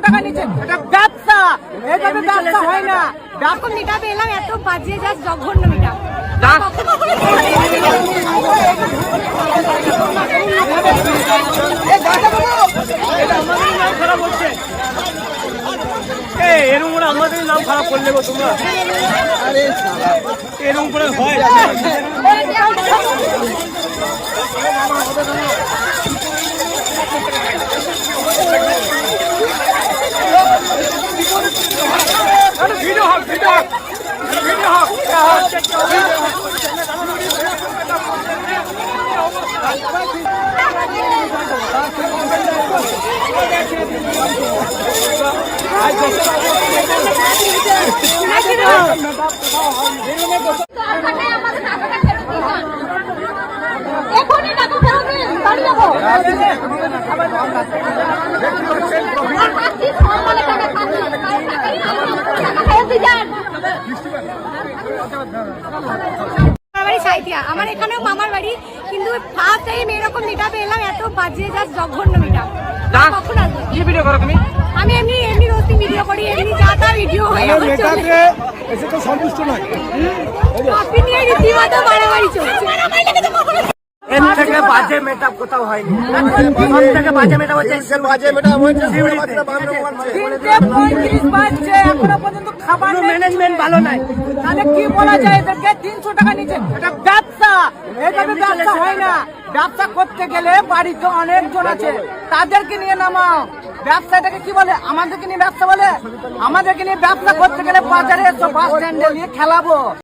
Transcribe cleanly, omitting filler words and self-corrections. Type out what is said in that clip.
টাকা নিচে ব্যবসা, এইভাবে ব্যবসা হয় না। যখন মিটা পেলাম এত বাজে যা জঘন্য মিটা। এরকম করে আমাদের নাম খারাপ করলে গো তোমরা, এরকম করে হয়। ভিডিও হোক, ভিডিও হোক, ভিডিও হোক। আমার এখানেও মামার বাড়ি, কিন্তু ফার্স্ট টাইম এরকম মিটা পেলাম এত বাজে যা জঘন্য মিটা। কখন আসবে? কি ভিডিও করো তুমি? আমি এমনি রোস্টিং ভিডিও করি, এমনি যা তা ভিডিও হয়। এসে তো সন্তুষ্ট নয়, আপনি নিয়ে রীতিমতো বাড়াবাড়ি চলছে। এর থেকে বাজে মেকআপ কোথাও হয়নি। সব থেকে বাজে মেকআপ হচ্ছে বাজে মেকআপ হচ্ছে শিউড়িতে। 3:35 বাজছে, এখনো পর্যন্ত খাবার ম্যানেজমেন্ট ভালো নাই। তাহলে কি বলা যায় এদেরকে? 300 টাকা নিচে এটা ব্যবসা, এইভাবে ব্যবসা হয় না। ব্যবসা করতে গেলে বাড়িতে অনেকজন আছে, তাদেরকে নিয়ে নামাও। ব্যবসাটাকে কি বলে? আমাদেরকে নিয়ে ব্যবসা বলে? আমাদেরকে নিয়ে ব্যবসা করতে গেলে বাজারে এসো, বাস স্ট্যান্ডে নিয়ে খেলাবো।